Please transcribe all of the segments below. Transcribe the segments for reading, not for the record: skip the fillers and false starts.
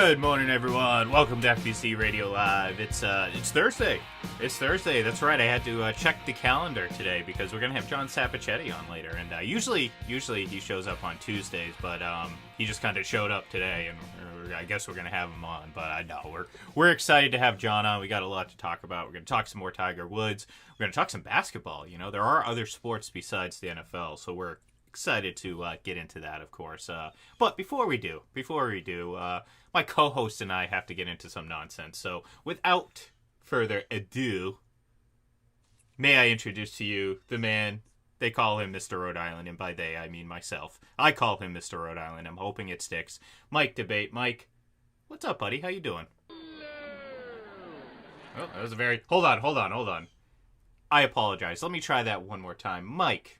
Good morning, everyone. Welcome to FBC Radio Live. It's Thursday. It's Thursday. That's right. I had to check the calendar today because we're gonna have John Sapichetti on later. And usually he shows up on Tuesdays, but he just kind of showed up today, and I guess we're gonna have him on. But I know we're excited to have John on. We got a lot to talk about. We're gonna talk some more Tiger Woods. We're gonna talk some basketball. You know, there are other sports besides the NFL, so we're excited to get into that, of course. But before we do, my co-host and I have to get into some nonsense. So without further ado, may I introduce to you the man, they call him Mr. Rhode Island, and by they, I mean myself. I call him Mr. Rhode Island. I'm hoping it sticks. Mike Debate. Mike, what's up, buddy? How you doing? Oh, that was a very... Hold on. I apologize. Let me try that one more time. Mike,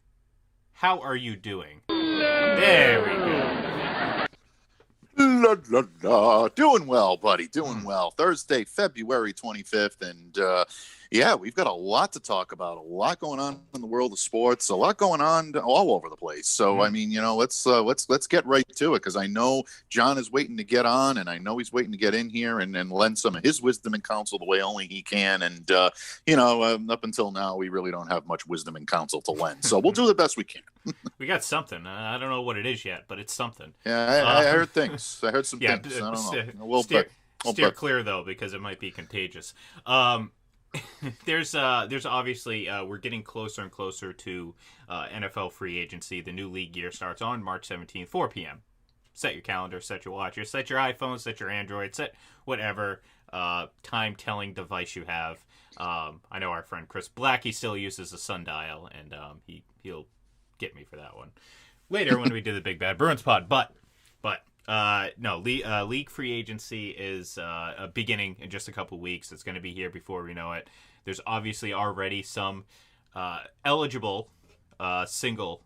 how are you doing? There we go. La, la, la. Doing well, buddy. Doing well. Thursday, February 25th. And yeah, we've got a lot to talk about. A lot going on in the world of sports. A lot going on all over the place. So, I mean, you know, let's get right to it, because I know John is waiting to get on, and I know he's waiting to get in here and lend some of his wisdom and counsel the way only he can. And, you know, up until now, we really don't have much wisdom and counsel to lend. So we'll do the best we can. We got something. I don't know what it is yet, but it's something. Yeah, I heard things. I heard some things. I don't know. Steer clear, though, because it might be contagious. There's obviously we're getting closer and closer to NFL free agency. The new league year starts on March 17th, 4 p.m. Set your calendar, set your watch, set your iPhone, set your Android, set whatever time-telling device you have. I know our friend Chris Blackie still uses a sundial, and he'll get me for that one later when we do the Big Bad Bruins pod. But no, league free agency is beginning in just a couple weeks. It's going to be here before we know it. There's obviously already some eligible single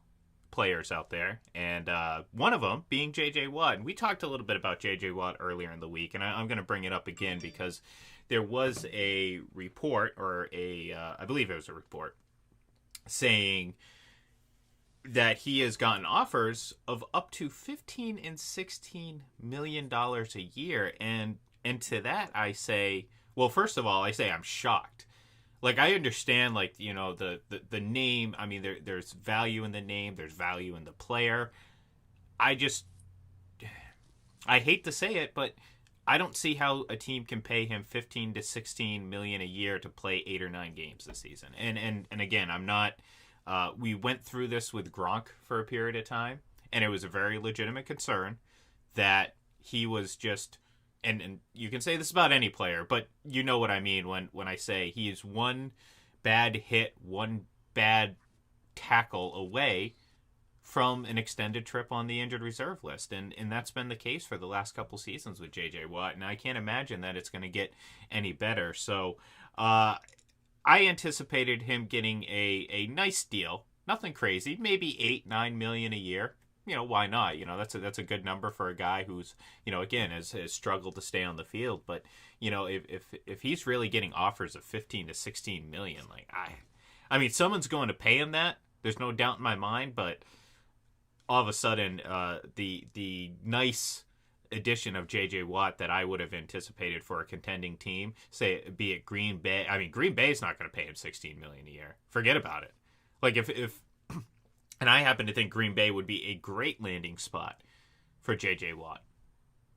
players out there, and one of them being J.J. Watt. And we talked a little bit about J.J. Watt earlier in the week, and I'm going to bring it up again because there was a report, or I believe it was a report, saying that he has gotten offers of up to $15 and $16 million a year. And to that I say, well, first of all, I say I'm shocked. Like, I understand, like, you know, the name. I mean, there's value in the name. There's value in the player. I hate to say it, but I don't see how a team can pay him $15 to $16 million a year to play 8 or 9 games this season. And again, I'm not... we went through this with Gronk for a period of time, and it was a very legitimate concern that he was just, and you can say this about any player, but you know what I mean when I say he is one bad hit, one bad tackle away from an extended trip on the injured reserve list. And that's been the case for the last couple seasons with J.J. Watt, and I can't imagine that it's going to get any better. So, I anticipated him getting a nice deal, nothing crazy, maybe $8-9 million a year. You know, why not? You know, that's a good number for a guy who's, you know, again has struggled to stay on the field. But you know, if he's really getting offers of $15 to $16 million, like I mean, someone's going to pay him that. There's no doubt in my mind. But all of a sudden, the nice addition of J.J. Watt that I would have anticipated for a contending team, say, be it Green Bay. I mean, Green Bay's not going to pay him $16 million a year. Forget about it. Like, if and I happen to think Green Bay would be a great landing spot for J.J. Watt,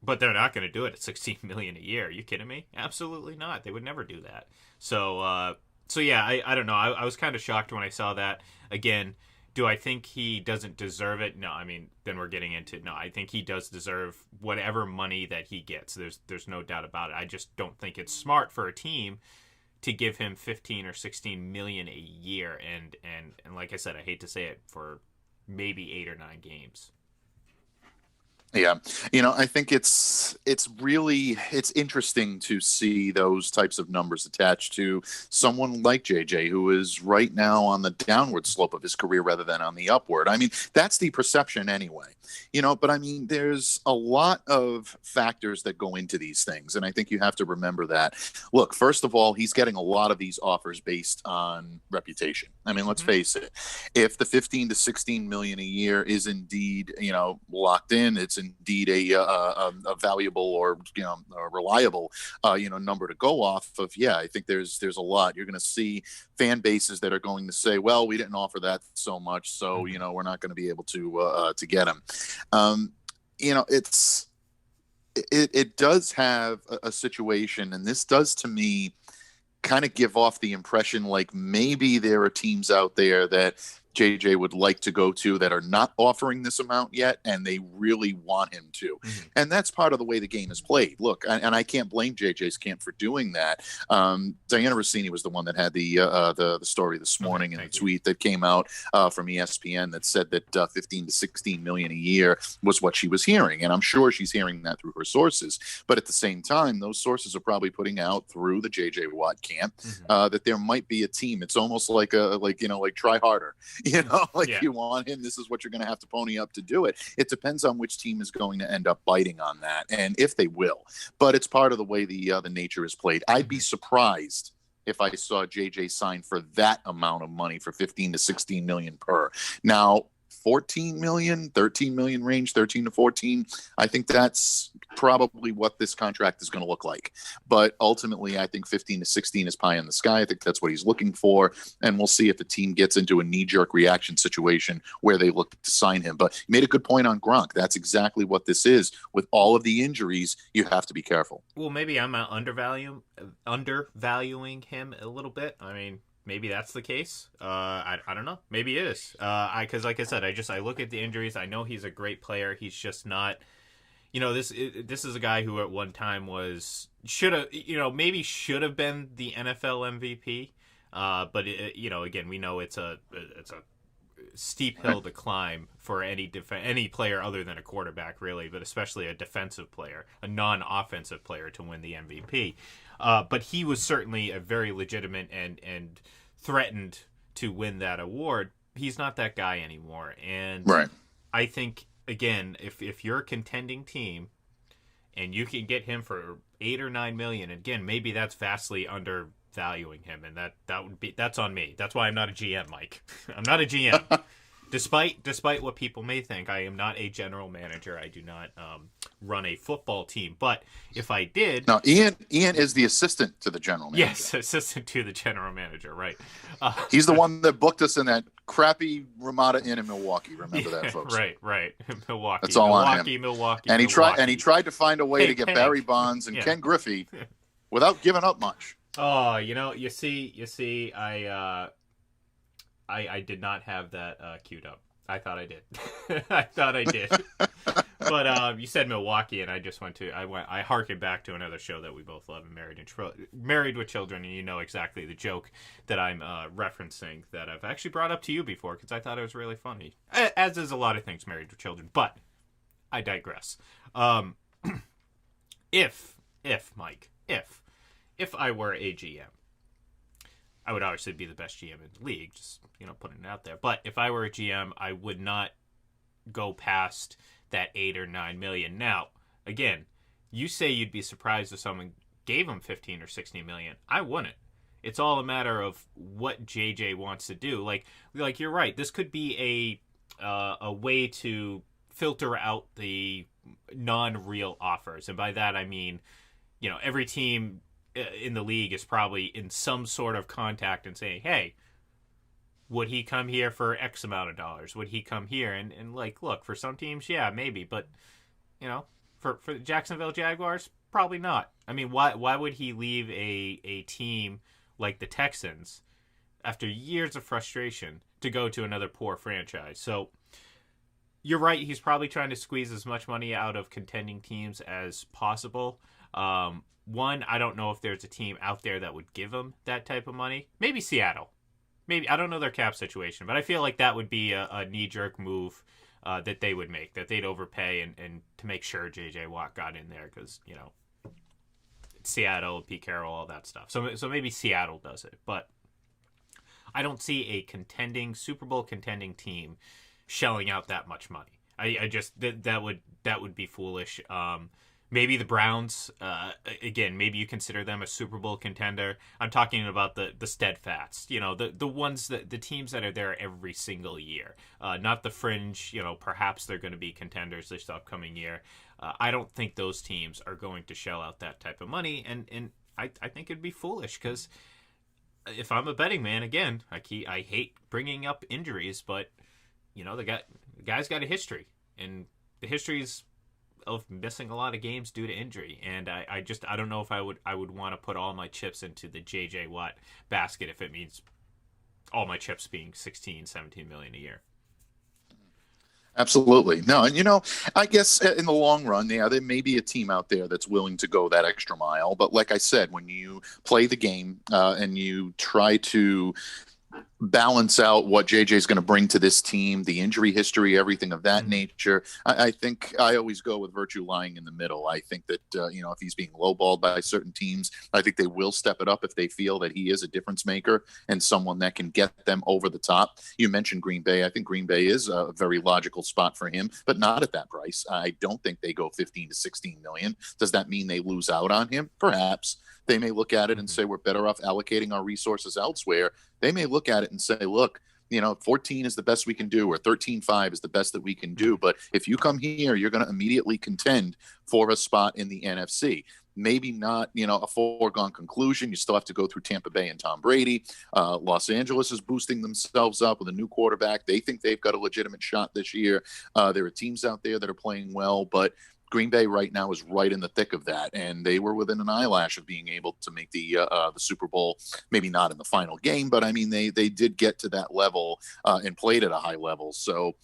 but they're not going to do it at $16 million a year. Are you kidding me? Absolutely not. They would never do that. So yeah, I don't know. I was kind of shocked when I saw that. Again, do I think he doesn't deserve it? No, I mean, then we're getting into... No, I think he does deserve whatever money that he gets. There's no doubt about it. I just don't think it's smart for a team to give him 15 or 16 million a year. And like I said, I hate to say it, for maybe 8 or 9 games. Yeah, you know, I think it's interesting to see those types of numbers attached to someone like JJ, who is right now on the downward slope of his career rather than on the upward. I mean, that's the perception anyway, you know, but I mean, there's a lot of factors that go into these things. And I think you have to remember that. Look, first of all, he's getting a lot of these offers based on reputation. I mean, let's face it. If the 15 to 16 million a year is indeed, you know, locked in, it's it's indeed a valuable or a reliable number to go off of. Yeah, I think there's a lot. You're going to see fan bases that are going to say, well, we didn't offer that so much, so we're not going to be able to get him. It does have a situation, and this does to me kind of give off the impression like maybe there are teams out there that JJ would like to go to that are not offering this amount yet, and they really want him to. And that's part of the way the game is played. Look, and I can't blame JJ's camp for doing that. Diana Rossini was the one that had the story this morning in the tweet that came out from ESPN that said that 15 to 16 million a year was what she was hearing. And I'm sure she's hearing that through her sources. But at the same time, those sources are probably putting out through the JJ Watt camp that there might be a team. It's almost like try harder. You want him, this is what you're going to have to pony up to do it. It depends on which team is going to end up biting on that, and if they will. But it's part of the way the nature is played. I'd be surprised if I saw JJ sign for that amount of money, for 15 to 16 million per. Now, 14 million, 13 million range, 13 to 14. I think that's probably what this contract is going to look like. But ultimately, I think 15 to 16 is pie in the sky. I think that's what he's looking for. And we'll see if the team gets into a knee-jerk reaction situation where they look to sign him. But you made a good point on Gronk. That's exactly what this is. With all of the injuries, you have to be careful. Well, maybe I'm undervaluing him a little bit. I mean, maybe that's the case. I don't know. Maybe it is. Because like I said, I look at the injuries. I know he's a great player. He's just not. This is a guy who at one time should have been the NFL MVP. But again, we know it's a steep hill to climb for any player other than a quarterback, really, but especially a defensive player, a non-offensive player to win the MVP. But he was certainly a very legitimate and threatened to win that award. He's not that guy anymore. And right. I think, again, if you're a contending team and you can get him for $8 or $9 million, again, maybe that's vastly undervaluing him, and that's on me. That's why I'm not a GM, Mike. I'm not a GM. Despite what people may think, I am not a general manager. I do not run a football team. But if I did... No, Ian is the assistant to the general manager. Yes, assistant to the general manager, right. He's the one that booked us in that crappy Ramada Inn in Milwaukee. Remember that, folks? Right. Milwaukee. That's all on him. Milwaukee. And he tried to find a way to get Barry Bonds and Ken Griffey without giving up much. Oh, you see, I did not have that queued up. I thought I did. But you said Milwaukee, and I harkened back to another show that we both love, Married with Children, and you know exactly the joke that I'm referencing that I've actually brought up to you before because I thought it was really funny, as is a lot of things Married with Children. But I digress. If I were a GM, I would obviously be the best GM in the league, just, putting it out there. But if I were a GM, I would not go past that 8 or 9 million. Now, again, you say you'd be surprised if someone gave him 15 or 16 million. I wouldn't. It's all a matter of what JJ wants to do. Like you're right. This could be a way to filter out the non-real offers. And by that, I mean, every team in the league is probably in some sort of contact and saying, hey, would he come here for X amount of dollars? Would he come here? And look, for some teams, yeah, maybe. But, for the Jacksonville Jaguars, probably not. I mean, why would he leave a team like the Texans after years of frustration to go to another poor franchise? So you're right. He's probably trying to squeeze as much money out of contending teams as possible. One, I don't know if there's a team out there that would give him that type of money. Maybe Seattle. Maybe, I don't know their cap situation, but I feel like that would be a knee-jerk move that they would make, that they'd overpay and to make sure J.J. Watt got in there because, Seattle, Pete Carroll, all that stuff. So maybe Seattle does it, but I don't see a Super Bowl contending team shelling out that much money. I just, that would be foolish. Maybe the Browns, again, maybe you consider them a Super Bowl contender. I'm talking about the steadfast, the ones that the teams that are there every single year, not the fringe. Perhaps they're going to be contenders this upcoming year. I don't think those teams are going to shell out that type of money, and I think it'd be foolish because if I'm a betting man, again, I hate bringing up injuries, but the guy's got a history, and the history's of missing a lot of games due to injury, and I don't know if I would want to put all my chips into the JJ Watt basket if it means all my chips being 16, 17 million a year. Absolutely. No, and I guess in the long run, yeah, there may be a team out there that's willing to go that extra mile. But like I said, when you play the game and you try to balance out what JJ is going to bring to this team, the injury history, everything of that nature. I think I always go with virtue lying in the middle. I think that, if he's being lowballed by certain teams, I think they will step it up if they feel that he is a difference maker and someone that can get them over the top. You mentioned Green Bay. I think Green Bay is a very logical spot for him, but not at that price. I don't think they go 15 to 16 million. Does that mean they lose out on him? Perhaps. They may look at it and say we're better off allocating our resources elsewhere. They may look at it and say, look, 14 is the best we can do, or 13-5 is the best that we can do. But if you come here, you're going to immediately contend for a spot in the NFC. Maybe not, a foregone conclusion. You still have to go through Tampa Bay and Tom Brady. Los Angeles is boosting themselves up with a new quarterback. They think they've got a legitimate shot this year. There are teams out there that are playing well, but Green Bay right now is right in the thick of that, and they were within an eyelash of being able to make the Super Bowl. Maybe not in the final game, but I mean they did get to that level and played at a high level. So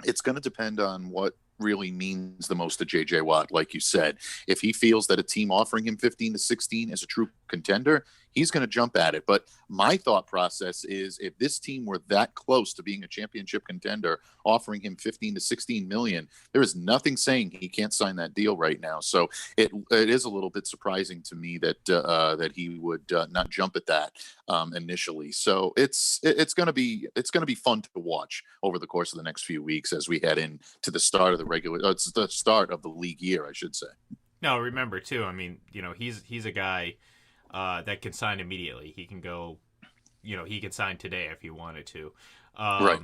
it's going to depend on what really means the most to JJ Watt. Like you said, if he feels that a team offering him 15 to 16 is a true contender, he's going to jump at it. But my thought process is if this team were that close to being a championship contender, offering him 15 to 16 million, there is nothing saying he can't sign that deal right now. So it is a little bit surprising to me that he would not jump at that initially. So it's going to be fun to watch over the course of the next few weeks as we head into the start of it's the start of the league year, I should say. No, remember too. I mean, he's a guy that can sign immediately. He can go, he can sign today if he wanted to. Right.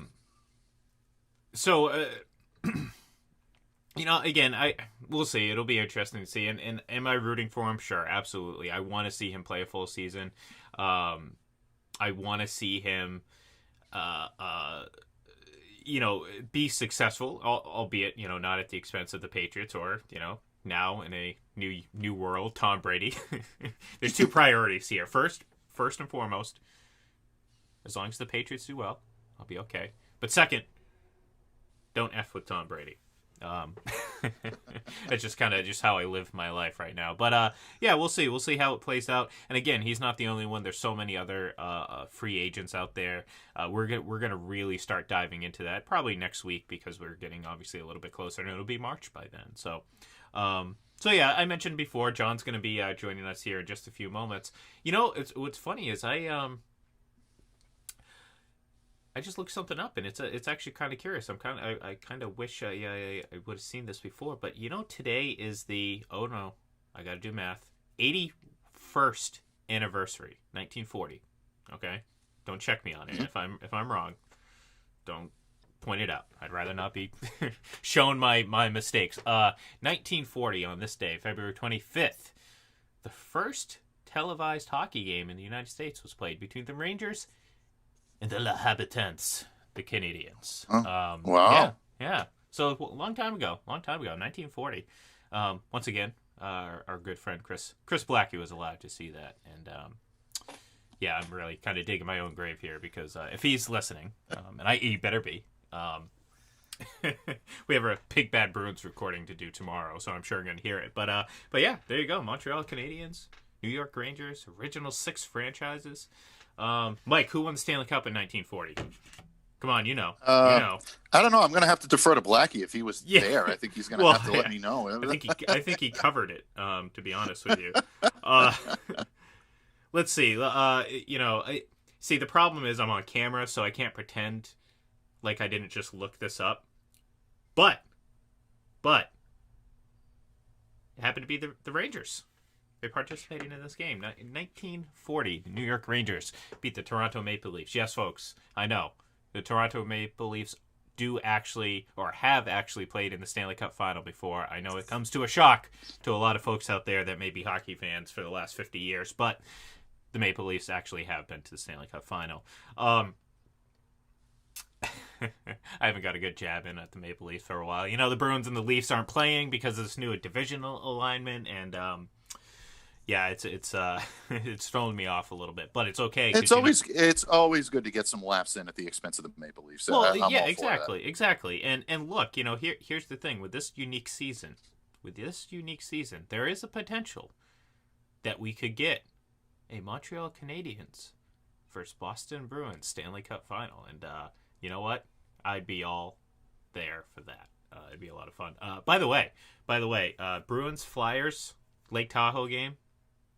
So, again, we'll see. It'll be interesting to see. And am I rooting for him? Sure, absolutely. I want to see him play a full season. I want to see him, be successful, albeit, not at the expense of the Patriots or, now in a new world, Tom Brady. There's two priorities here. First and foremost, as long as the Patriots do well, I'll be okay. But second, don't F with Tom Brady. That's just kind of just how I live my life right now. But yeah, we'll see. We'll see how it plays out. And again, he's not the only one. There's so many other free agents out there. We're gonna really start diving into that probably next week because we're getting obviously a little bit closer, and it'll be March by then. So yeah, I mentioned before, John's going to be joining us here in just a few moments. What's funny is I just looked something up, and it's actually kind of curious. I kind of wish I would have seen this before, but today is the I got to do math. 81st anniversary, 1940. Okay, don't check me on it if I'm wrong. Don't point it out. I'd rather not be shown my mistakes. 1940 on this day, February 25th, the first televised hockey game in the United States was played between the Rangers and the La Habitants, the Canadians. Wow. Yeah. So a long time ago, 1940. Once again, our good friend Chris Blackie was allowed to see that, and yeah, I'm really kind of digging my own grave here because if he's listening, and he better be. We have a Big Bad Bruins recording to do tomorrow, so I'm sure I'm going to hear it. But yeah, there you go. Montreal Canadiens, New York Rangers, original 6 franchises. Mike, who won the Stanley Cup in 1940? Come on, you know. I don't know. I'm going to have to defer to Blackie if he was there. I think he's going to have to let me know. I think he covered it. To be honest with you, let's see. See, the problem is I'm on camera, so I can't pretend like I didn't just look this up. But It happened to be the Rangers. They participated in this game. In 1940, the New York Rangers beat the Toronto Maple Leafs. Yes, folks, I know. The Toronto Maple Leafs do actually, or have actually played in the Stanley Cup Final before. I know it comes to a shock to a lot of folks out there that may be hockey fans for the last 50 years, but the Maple Leafs actually have been to the Stanley Cup Final. I haven't got a good jab in at the Maple Leafs for a while. You know, the Bruins and the Leafs aren't playing because of this new divisional alignment, and yeah, it's it's throwing me off a little bit, but it's okay. It's always good to get some laughs in at the expense of the Maple Leafs. Well, yeah, exactly. And look, you know, here's the thing with this unique season, there is a potential that we could get a Montreal Canadiens versus Boston Bruins Stanley Cup Final, and you know what? I'd be all there for that. It'd be a lot of fun. By the way, Bruins Flyers Lake Tahoe game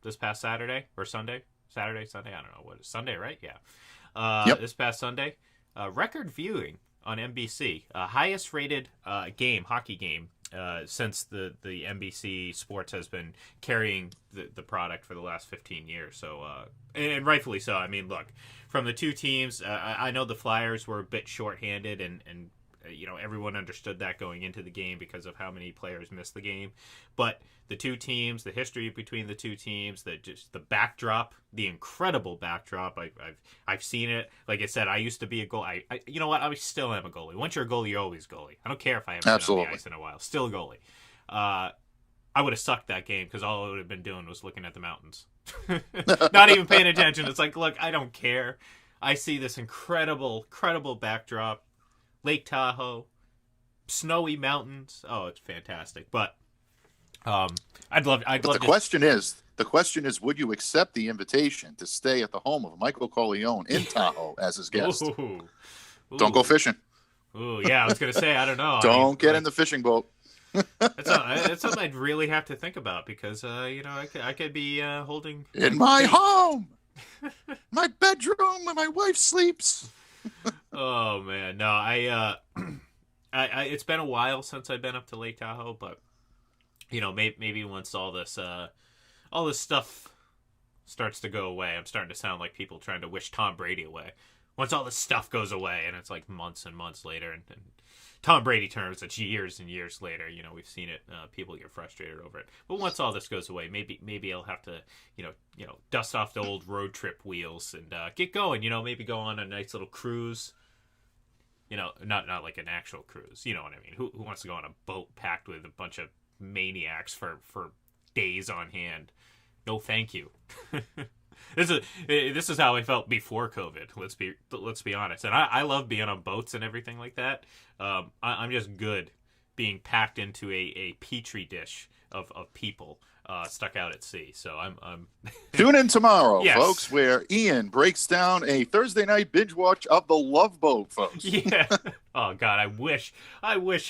this past Saturday or Sunday. I don't know what it's Sunday, right? Yeah. This past Sunday, record viewing on NBC, highest rated hockey game since the NBC Sports has been carrying the product for the last 15 years. So and rightfully so. I mean, look, from the two teams, I know the Flyers were a bit shorthanded, and you know, everyone understood that going into the game because of how many players missed the game. But the two teams, the history between the two teams, the backdrop, the incredible backdrop. I've seen it. Like I said, I used to be a goalie. You know what? I still am a goalie. Once you're a goalie, you're always goalie. I don't care if I haven't been on the ice in a while. Still a goalie. I would have sucked that game because all I would have been doing was looking at the mountains. Not even paying attention. It's like, look, I don't care. I see this incredible backdrop. Lake Tahoe, snowy mountains. Oh, it's fantastic. But I'd love. The question is, would you accept the invitation to stay at the home of Michael Corleone in Tahoe as his guest? Ooh. Don't go fishing. Ooh, yeah, I was gonna say, I don't know. Don't get in the fishing boat. That's something I'd really have to think about because you know, I could be holding in my home, my bedroom where my wife sleeps. Oh man, no, I it's been a while since I've been up to Lake Tahoe, but you know, maybe once all this stuff starts to go away, I'm starting to sound like people trying to wish Tom Brady away. Once all this stuff goes away, and it's like months and months later, and Tom Brady terms, it's years and years later. You know, we've seen it. People get frustrated over it. But once all this goes away, maybe I'll have to, you know, dust off the old road trip wheels and get going. You know, maybe go on a nice little cruise. You know, not like an actual cruise. You know what I mean? Who wants to go on a boat packed with a bunch of maniacs for days on hand? No, thank you. This is how I felt before COVID. Let's be honest. And I love being on boats and everything like that. I'm just good being packed into a petri dish of people stuck out at sea. So I'm Tune in tomorrow, yes, folks, where Ian breaks down a Thursday night binge watch of The Love Boat, folks. Yeah. Oh God, I wish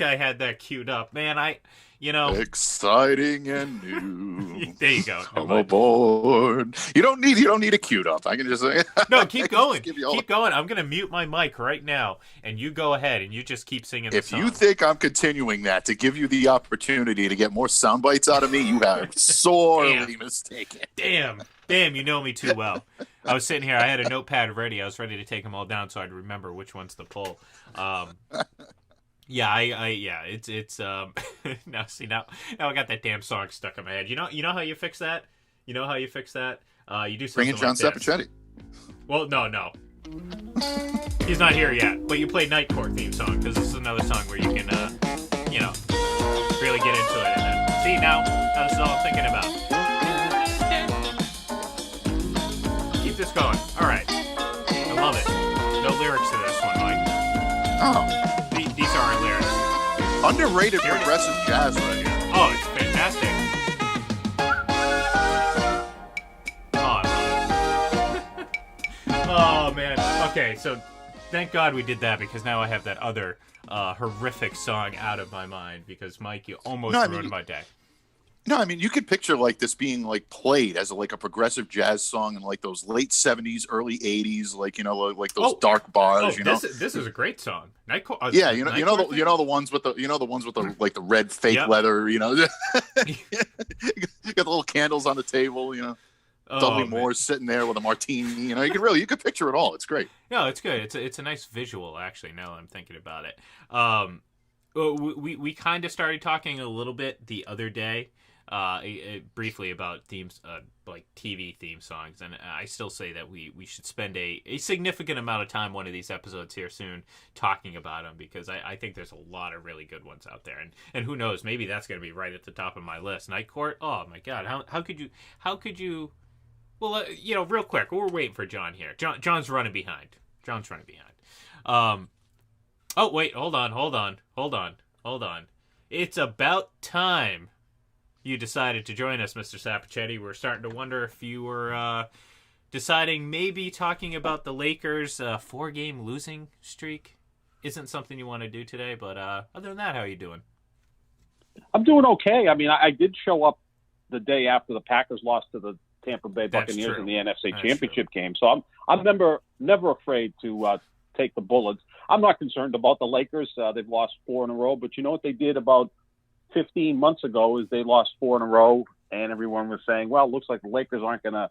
I had that queued up, man. You know, exciting and new. There you go. Come aboard. You don't need a queued up. I can just say. No, keep going. Keep going. I'm gonna mute my mic right now, and you go ahead and you just keep singing. If you think I'm continuing that to give you the opportunity to get more sound bites out of me, you have sorely mistaken. Damn, you know me too well. I was sitting here. I had a notepad ready. I was ready to take them all down so I'd remember which ones to pull. Yeah, it's now I got that damn song stuck in my head. You know how you fix that? You do something Bring in John like Sapichetti. Well, no. He's not here yet, but you play Night Court theme song because this is another song where you can, really get into it. And then, see, now this is all I'm thinking about. Keep this going. All right. I love it. No lyrics to this one, Mike. Oh. These are our lyrics. Underrated progressive jazz right here. Oh, it's fantastic. Oh, I love it. Oh, man. Okay, so thank God we did that because now I have that other horrific song out of my mind because, Mike, you almost ruined my day. No, I mean, you could picture like this being like played as like a progressive jazz song in like those late '70s, early '80s, like like those Oh, dark bars, this is a great song. Yeah, Night Court thing? the ones with the ones with the like the red fake Yep. leather, got the little candles on the table, Dudley Oh, man. Moore's sitting there with a martini, you could picture it all. It's great. No, it's good. It's a nice visual, actually, now that I'm thinking about it. We kind of started talking a little bit the other day, briefly about themes, like TV theme songs, and I still say that we should spend a significant amount of time one of these episodes here soon talking about them, because I think there's a lot of really good ones out there, and who knows, maybe that's going to be right at the top of my list. Night Court, oh my god, how could you well, real quick, we're waiting for John here. John's running behind. Oh wait, hold on. It's about time you decided to join us, Mr. Sapichetti. We're starting to wonder if you were deciding maybe talking about the Lakers' 4-game losing streak isn't something you want to do today. But other than that, how are you doing? I'm doing okay. I mean, I did show up the day after the Packers lost to the Tampa Bay Buccaneers in the NFC Championship game. So I'm never afraid to take the bullets. I'm not concerned about the Lakers. They've lost 4 in a row, but you know what they did about 15 months ago is they lost 4 in a row, and everyone was saying, well, it looks like the Lakers aren't going to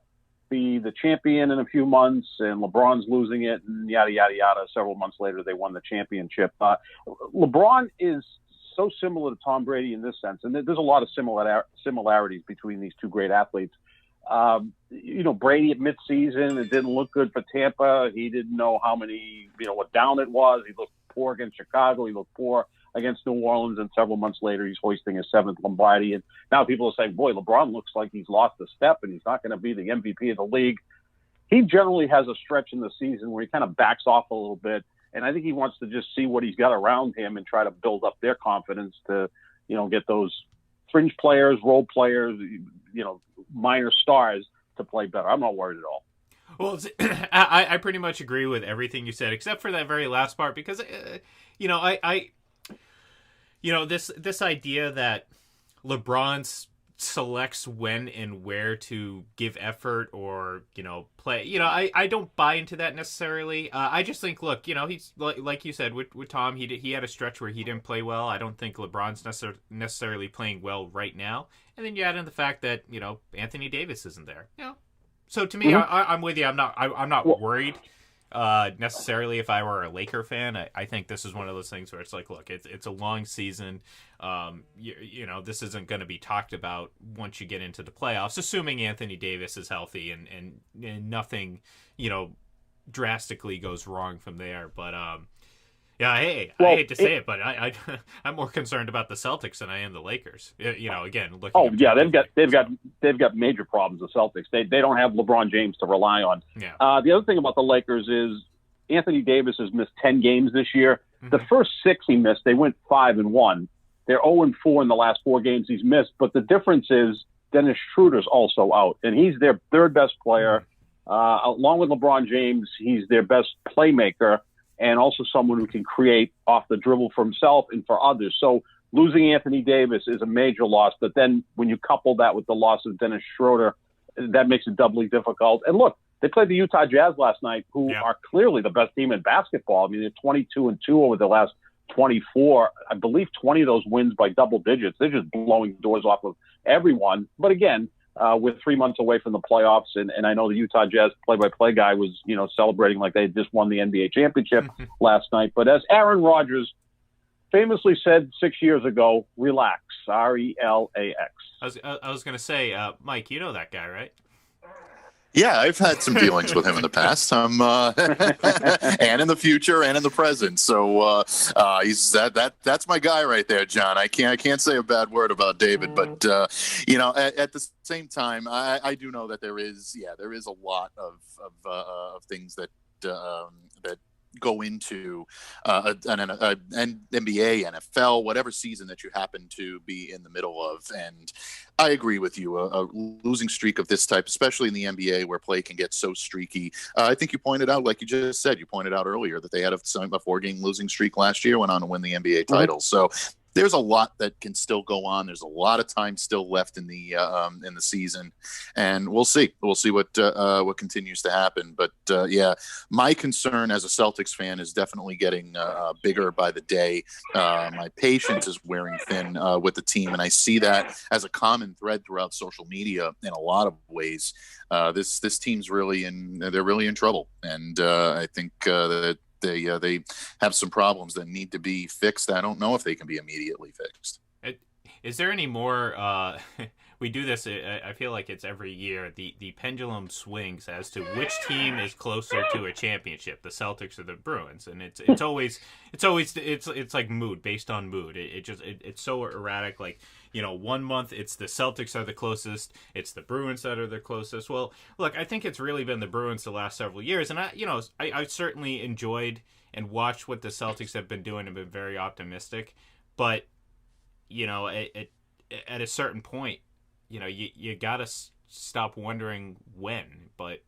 be the champion in a few months, and LeBron's losing it, and yada, yada, yada. Several months later, they won the championship. LeBron is so similar to Tom Brady in this sense, and there's a lot of similarities between these two great athletes. Brady at midseason, it didn't look good for Tampa. He didn't know what down it was. He looked poor against Chicago. He looked poor against New Orleans. And several months later, he's hoisting his 7th Lombardi. And now people are saying, boy, LeBron looks like he's lost a step and he's not going to be the MVP of the league. He generally has a stretch in the season where he kind of backs off a little bit. And I think he wants to just see what he's got around him and try to build up their confidence to, get those fringe players, role players, minor stars to play better. I'm not worried at all. Well, I pretty much agree with everything you said, except for that very last part, because, this idea that LeBron selects when and where to give effort or, play, I don't buy into that necessarily. I just think, look, he's like you said with Tom, he had a stretch where he didn't play well. I don't think LeBron's necessarily playing well right now. And then you add in the fact that, Anthony Davis isn't there. So to me, Mm-hmm. I'm with you. I'm not worried necessarily if I were a Laker fan. I think this is one of those things where it's like, look, it's a long season. This isn't going to be talked about once you get into the playoffs, assuming Anthony Davis is healthy and nothing, drastically goes wrong from there. But I hate to say it, but I'm more concerned about the Celtics than I am the Lakers. Again, looking. Oh yeah, they've got major problems. The Celtics. They don't have LeBron James to rely on. Yeah. The other thing about the Lakers is Anthony Davis has missed 10 games this year. Mm-hmm. The first 6 he missed, they went 5-1. They're 0-4 in the last 4 games he's missed. But the difference is Dennis Schroeder's also out, and he's their 3rd best player, along with LeBron James. He's their best playmaker, and also someone who can create off the dribble for himself and for others. So losing Anthony Davis is a major loss. But then when you couple that with the loss of Dennis Schroeder, that makes it doubly difficult. And look, they played the Utah Jazz last night, who are clearly the best team in basketball. I mean, they're 22-2 over the last 24. I believe 20 of those wins by double digits. They're just blowing doors off of everyone. But again, we're 3 months away from the playoffs, and I know the Utah Jazz play-by-play guy was, celebrating like they just won the NBA championship last night. But as Aaron Rodgers famously said 6 years ago, relax, RELAX. I was going to say, Mike, you know that guy, right? Yeah, I've had some dealings with him in the past, and in the future, and in the present. So he's that's my guy right there, John. I can't say a bad word about David, but at the same time, I do know that there is a lot of things that go into an NBA, NFL, whatever season that you happen to be in the middle of. And I agree with you. A losing streak of this type, especially in the NBA where play can get so streaky. I think you pointed out, like you just said, earlier that they had a 4-game losing streak last year, went on to win the NBA title. So there's a lot that can still go on. There's a lot of time still left in the season, and we'll see. We'll see what continues to happen. But yeah, my concern as a Celtics fan is definitely getting bigger by the day. My patience is wearing thin with the team, and I see that as a common thread throughout social media in a lot of ways. This team's they're really in trouble, and I think that they have some problems that need to be fixed. I don't know if they can be immediately fixed. Is there any more? We do this. I feel like it's every year. The pendulum swings as to which team is closer to a championship, the Celtics or the Bruins, and it's always like mood, based on mood. It's so erratic. Like, 1 month it's the Celtics are the closest, it's the Bruins that are the closest. Well, look, I think it's really been the Bruins the last several years, and I certainly enjoyed and watched what the Celtics have been doing and been very optimistic, but at a certain point, you gotta stop wondering when, but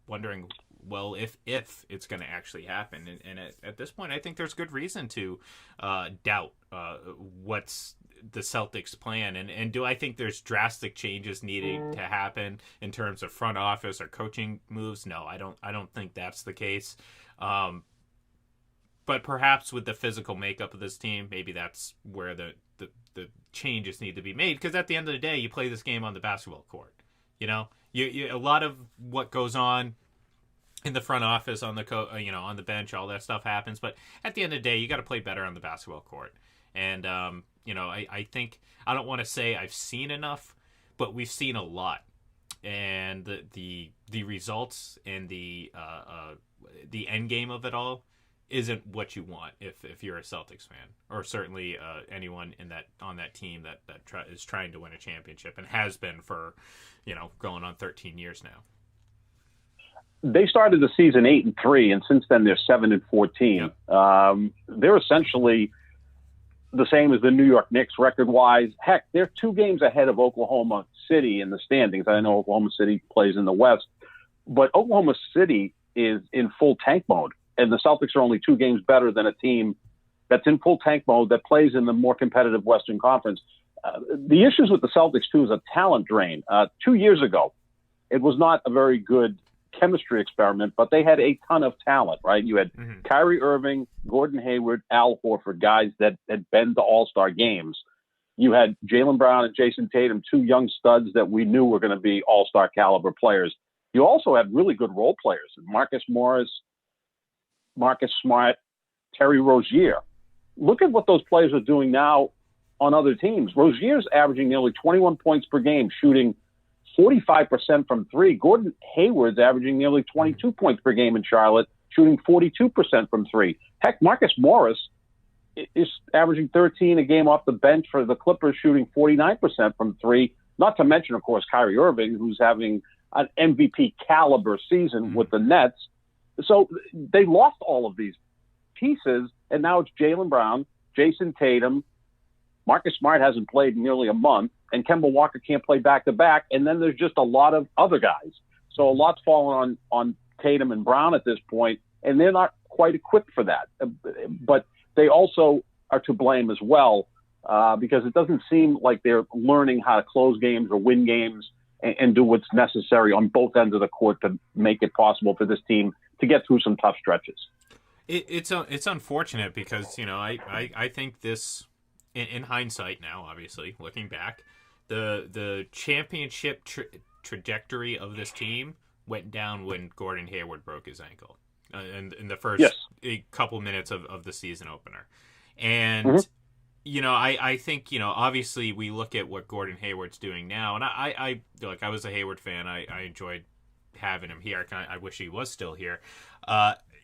wondering, well, if it's going to actually happen, and at this point, I think there's good reason to doubt what's the Celtics' plan, and do I think there's drastic changes needing to happen in terms of front office or coaching moves? No, I don't think that's the case. But perhaps with the physical makeup of this team, maybe that's where the changes need to be made. Because at the end of the day, you play this game on the basketball court. A lot of what goes on in the front office, on the on the bench, all that stuff happens. But at the end of the day, you got to play better on the basketball court. And I think, I don't want to say I've seen enough, but we've seen a lot. And the results and the end game of it all isn't what you want if you're a Celtics fan, or certainly anyone on that team that is trying to win a championship and has been for going on 13 years now. They started the season 8-3, and since then they're 7-14. Yep. They're essentially the same as the New York Knicks record-wise. Heck, they're 2 games ahead of Oklahoma City in the standings. I know Oklahoma City plays in the West, but Oklahoma City is in full tank mode. And the Celtics are only 2 games better than a team that's in full tank mode that plays in the more competitive Western Conference. The issues with the Celtics, too, is a talent drain. 2 years ago, it was not a very good chemistry experiment, but they had a ton of talent, right? You had Kyrie Irving, Gordon Hayward, Al Horford, guys that had been to all-star games. You had Jaylen Brown and Jason Tatum, 2 young studs that we knew were going to be all-star caliber players. You also had really good role players, Marcus Morris, Marcus Smart, Terry Rozier. Look at what those players are doing now on other teams. Rozier's averaging nearly 21 points per game, shooting 45% from 3. Gordon Hayward's averaging nearly 22 points per game in Charlotte, shooting 42% from 3. Heck, Marcus Morris is averaging 13 a game off the bench for the Clippers, shooting 49% from 3. Not to mention, of course, Kyrie Irving, who's having an MVP caliber season with the Nets. So they lost all of these pieces, and now it's Jaylen Brown, Jason Tatum, Marcus Smart hasn't played in nearly a month, and Kemba Walker can't play back-to-back, and then there's just a lot of other guys. So a lot's fallen on Tatum and Brown at this point, and they're not quite equipped for that. But they also are to blame as well, because it doesn't seem like they're learning how to close games or win games and do what's necessary on both ends of the court to make it possible for this team to get through some tough stretches. It's unfortunate because I think this, in hindsight now, obviously looking back, the championship trajectory of this team went down when Gordon Hayward broke his ankle in the first couple minutes of the season opener, and I think obviously we look at what Gordon Hayward's doing now, and I was a Hayward fan. I enjoyed having him here. I wish he was still here.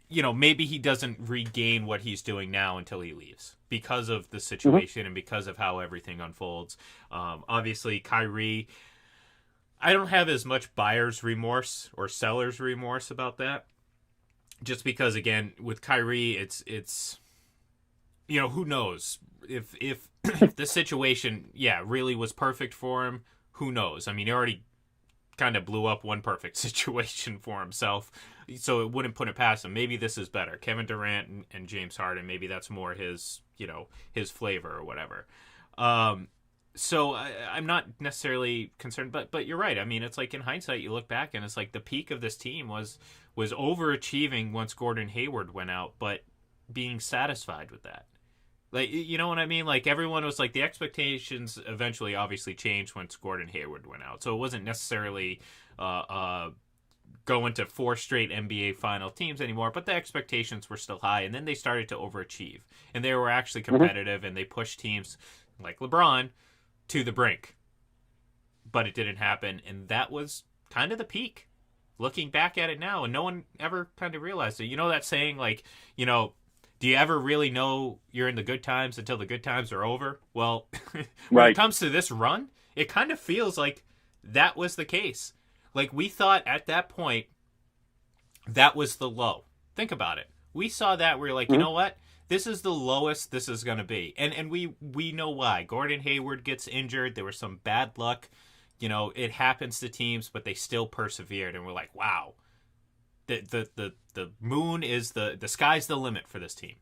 Maybe he doesn't regain what he's doing now until he leaves because of the situation and because of how everything unfolds. Obviously, Kyrie, I don't have as much buyer's remorse or seller's remorse about that. Just because, again, with Kyrie, it's who knows if the situation, really was perfect for him. Who knows? I mean, he already kind of blew up one perfect situation for himself, so it wouldn't put it past him. Maybe this is better. Kevin Durant and James Harden, maybe that's more his, his flavor or whatever. So I'm not necessarily concerned, but you're right. I mean, it's like in hindsight, you look back and it's like the peak of this team was overachieving once Gordon Hayward went out, but being satisfied with that. Like, you know what I mean? Like, everyone was like, the expectations eventually obviously changed once Gordon Hayward went out. So it wasn't necessarily going to 4 straight NBA final teams anymore, but the expectations were still high. And then they started to overachieve. And they were actually competitive, and they pushed teams like LeBron to the brink. But it didn't happen, and that was kind of the peak. Looking back at it now, and no one ever kind of realized it. You know that saying, like, do you ever really know you're in the good times until the good times are over? Well, when it comes to this run, it kind of feels like that was the case. Like, we thought at that point that was the low. Think about it. We saw that. We were like, you know what? This is the lowest this is going to be. And we know why. Gordon Hayward gets injured. There was some bad luck. It happens to teams, but they still persevered. And we're like, wow. The moon is the sky's the limit for this team,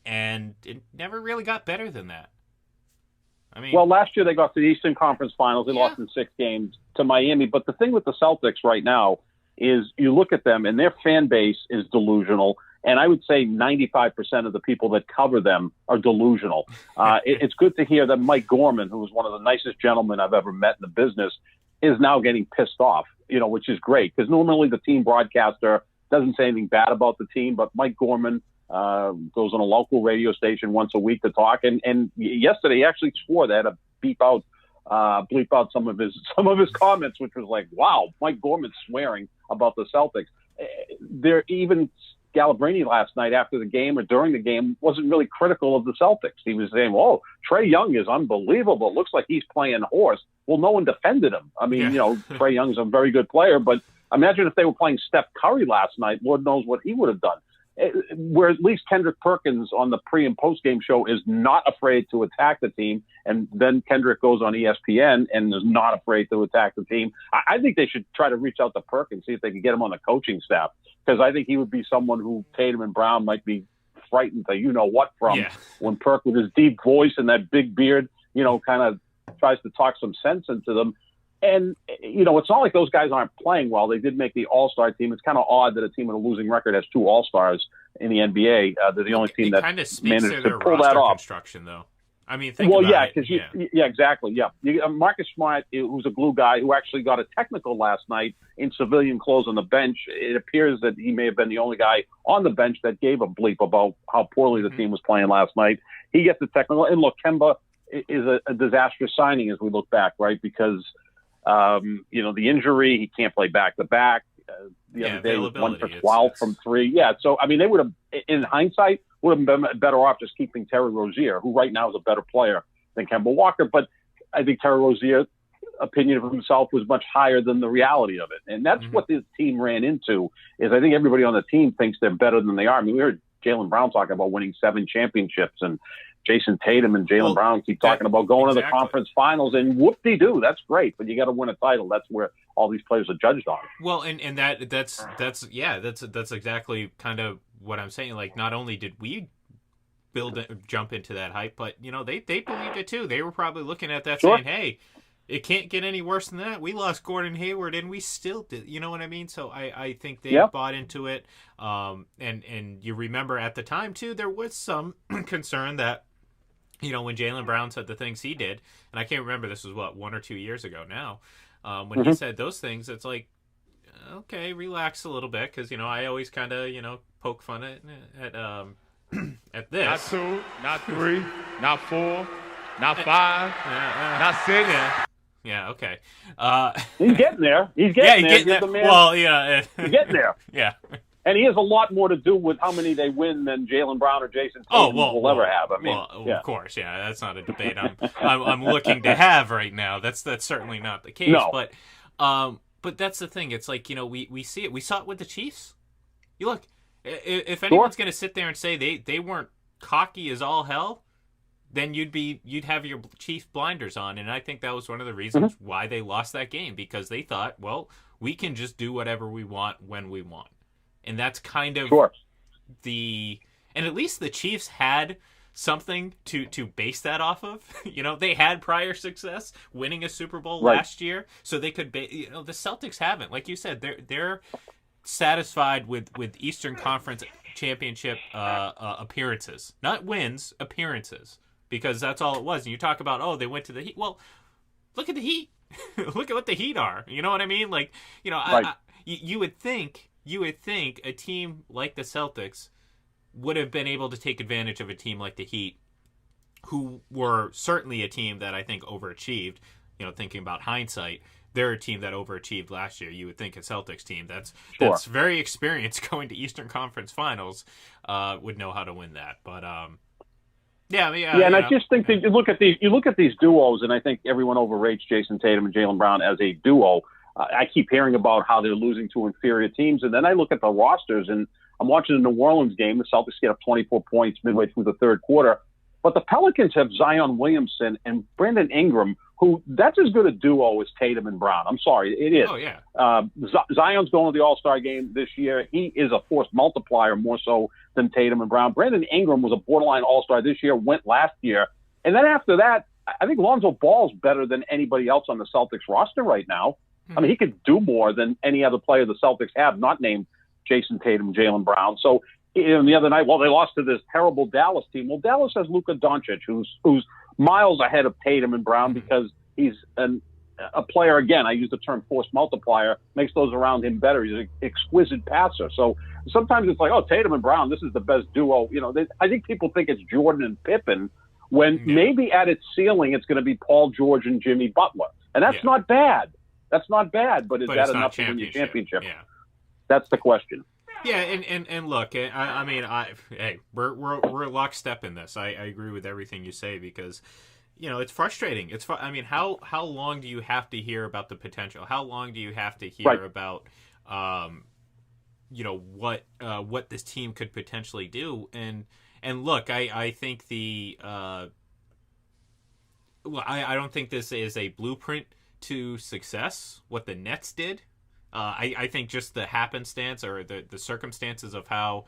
and it never really got better than that. I mean, well, last year they got to the Eastern Conference Finals. They lost in 6 games to Miami. But the thing with the Celtics right now is you look at them and their fan base is delusional. And I would say 95% of the people that cover them are delusional. It's good to hear that Mike Gorman, who was one of the nicest gentlemen I've ever met in the business, is now getting pissed off, which is great, because normally the team broadcaster doesn't say anything bad about the team, but Mike Gorman goes on a local radio station once a week to talk, and yesterday he actually swore they had to bleep out some of his comments, which was like, wow, Mike Gorman's swearing about the Celtics. Even Galabrini last night after the game or during the game wasn't really critical of the Celtics. He was saying, "Oh, Trae Young is unbelievable. It looks like he's playing horse." Well, no one defended him. I mean, Trae Young's a very good player, but imagine if they were playing Steph Curry last night. Lord knows what he would have done. Where at least Kendrick Perkins on the pre- and post-game show is not afraid to attack the team, and then Kendrick goes on ESPN and is not afraid to attack the team. I think they should try to reach out to Perkins, see if they can get him on the coaching staff, because I think he would be someone who Tatum and Brown might be frightened to what from when Perk with his deep voice and that big beard, kind of tries to talk some sense into them. And, it's not like those guys aren't playing well. They did make the All-Star team. It's kind of odd that a team with a losing record has 2 All-Stars in the NBA. They're the only team that managed to pull that off. Construction, though. I mean, think about it. Exactly. Yeah. Marcus Smart, who's a glue guy, who actually got a technical last night in civilian clothes on the bench. It appears that he may have been the only guy on the bench that gave a bleep about how poorly the team was playing last night. He gets the technical. And look, Kemba is a disastrous signing as we look back, right? Because the injury, he can't play back-to-back. The other day was 1 for 12 from 3. Yeah, so, I mean, they would have, in hindsight, would have been better off just keeping Terry Rozier, who right now is a better player than Kemba Walker. But I think Terry Rozier's opinion of himself was much higher than the reality of it. And that's what this team ran into, is I think everybody on the team thinks they're better than they are. I mean, we heard Jaylen Brown talking about winning 7 championships, and Jason Tatum and Jaylen Brown keep talking about going to the conference finals, and whoop-de-doo, that's great, but you got to win a title. That's where all these players are judged on. Well, and that's exactly kind of what I'm saying. Like, not only did we jump into that hype, but they believed it too. They were probably looking at that saying, "Hey, it can't get any worse than that. We lost Gordon Hayward, and we still did." You know what I mean? So I think they bought into it. And you remember at the time too, there was some concern that, when Jaylen Brown said the things he did, and I can't remember, this was 1 or 2 years ago now, when he said those things, it's like, okay, relax a little bit, because I always kind of poke fun at at this. Not 2, not 3, not 4, not 5, not 6. Yeah, okay. He's getting there. He's getting there. Well, yeah. He's getting there. Yeah. And he has a lot more to do with how many they win than Jaylen Brown or Jason Tatum will ever have. I mean, of course, that's not a debate I'm looking to have right now. That's certainly not the case. No. But that's the thing. It's like, we see it. We saw it with the Chiefs. You look, if anyone's going to sit there and say they weren't cocky as all hell, then you'd have your Chiefs blinders on, and I think that was one of the reasons why they lost that game, because they thought, well, we can just do whatever we want when we want, and that's kind of and at least the Chiefs had something to base that off of. They had prior success winning a Super Bowl last year, so they could the Celtics haven't. Like you said, they're satisfied with Eastern Conference Championship appearances, not wins, appearances, because that's all it was. And you talk about, they went to the Heat. Well, look at the Heat. Look at what the Heat are. You know what I mean? Like, you would think a team like the Celtics would have been able to take advantage of a team like the Heat, who were certainly a team that I think overachieved. Thinking about hindsight, they're a team that overachieved last year. You would think a Celtics team that's very experienced going to Eastern Conference Finals would know how to win that. But and I just think that you look at these duos, and I think everyone overrates Jason Tatum and Jaylen Brown as a duo. I keep hearing about how they're losing to inferior teams, and then I look at the rosters, and I'm watching the New Orleans game. The Celtics get up 24 points midway through the third quarter. But the Pelicans have Zion Williamson and Brandon Ingram, who that's as good a duo as Tatum and Brown. I'm sorry, it is. Oh, yeah. Zion's going to the All-Star game this year. He is a force multiplier more so than Tatum and Brown. Brandon Ingram was a borderline All-Star this year, went last year. And then after that, I think Lonzo Ball's better than anybody else on the Celtics roster right now. I mean, he could do more than any other player the Celtics have, not named Jason Tatum, Jaylen Brown. So the other night, they lost to this terrible Dallas team. Well, Dallas has Luka Doncic, who's miles ahead of Tatum and Brown because he's a player. Again, I use the term force multiplier, makes those around him better. He's an exquisite passer. So sometimes it's like, Tatum and Brown, this is the best duo. I think people think it's Jordan and Pippen, when maybe at its ceiling it's going to be Paul George and Jimmy Butler, and that's not bad. That's not bad, but is that enough to win your championship? Yeah. That's the question. Yeah, and look, I mean, we're lockstep in this. I agree with everything you say, because it's frustrating. I mean, how long do you have to hear about the potential? How long do you have to hear about what this team could potentially do? And look, I think I don't think this is a blueprint to success, what the Nets did. I think just the happenstance or the circumstances of how,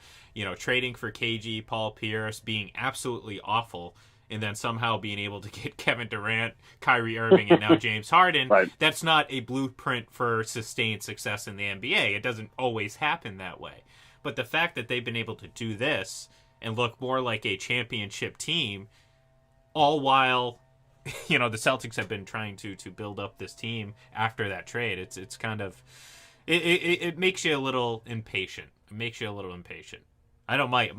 trading for KG, Paul Pierce, being absolutely awful, and then somehow being able to get Kevin Durant, Kyrie Irving, and now James Harden, that's not a blueprint for sustained success in the NBA. It doesn't always happen that way. But the fact that they've been able to do this and look more like a championship team, all while the Celtics have been trying to build up this team after that trade, it's kind of it makes you a little impatient. I know Mike,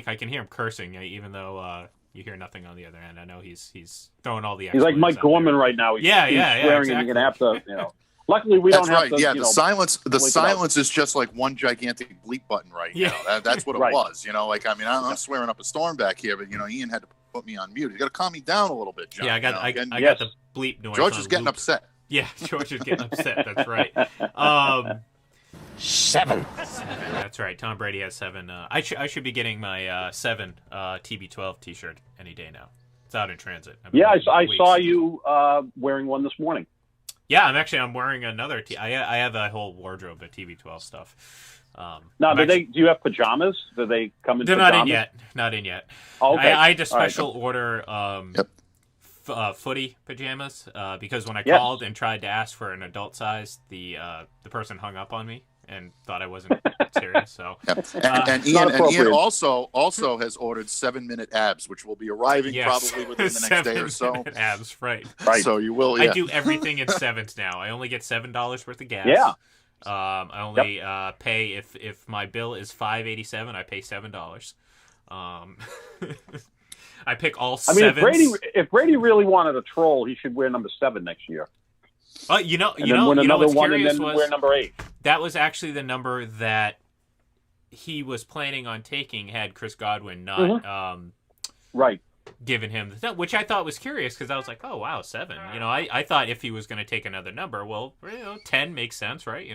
I can hear him cursing, even though you hear nothing on the other end. I know he's throwing all the. He's like Mike Gorman right now. He's swearing, exactly. And you're gonna have to, Luckily, we don't have to. Yeah, the silence is just like one gigantic bleep button right now. That's what it was. I'm swearing up a storm back here, but Ian had to put me on mute. You got to calm me down a little bit, John. Yeah, I got the bleep noise. George is getting upset. Yeah, George is getting upset. That's right. 7. That's right. Tom Brady has 7. I should be getting my 7 TB12 T-shirt any day now. It's out in transit. I saw you wearing one this morning. Yeah, I'm wearing another. I have a whole wardrobe of TB12 stuff. Now, do you have pajamas? Do they come in? They're pajamas? Not in yet. Oh, okay. I had to special order footy pajamas because when I called and tried to ask for an adult size, the person hung up on me and thought I wasn't serious. So, and Ian also has ordered 7-minute abs, which will be arriving probably within the next day or so. Abs, right? So you will. Yeah. I do everything in sevens now. I only get $7 worth of gas. Yeah. I only pay if my bill is $5.87. I pay $7. I pick all sevens. If Brady really wanted a troll, he should wear number 7 next year. What's curious was wear number 8. That was actually the number that he was planning on taking had Chris Godwin not given him which I thought was curious because I was like, oh wow, 7. I thought if he was going to take another number, well, 10 makes sense, right?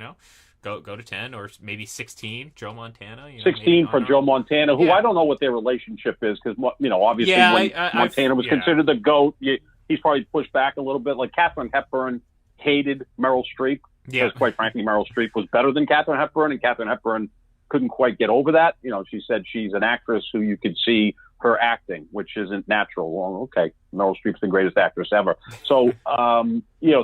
go to 10 or maybe 16. Joe Montana, 16 for Joe Montana, who I don't know what their relationship is because obviously when Montana was considered the GOAT, he's probably pushed back a little bit. Like Katharine Hepburn hated Meryl Streep because, quite frankly, Meryl Streep was better than Katharine Hepburn, and Katharine Hepburn couldn't quite get over that. She said she's an actress who you could see her acting, which isn't natural. Well, okay, Meryl Streep's the greatest actress ever. So,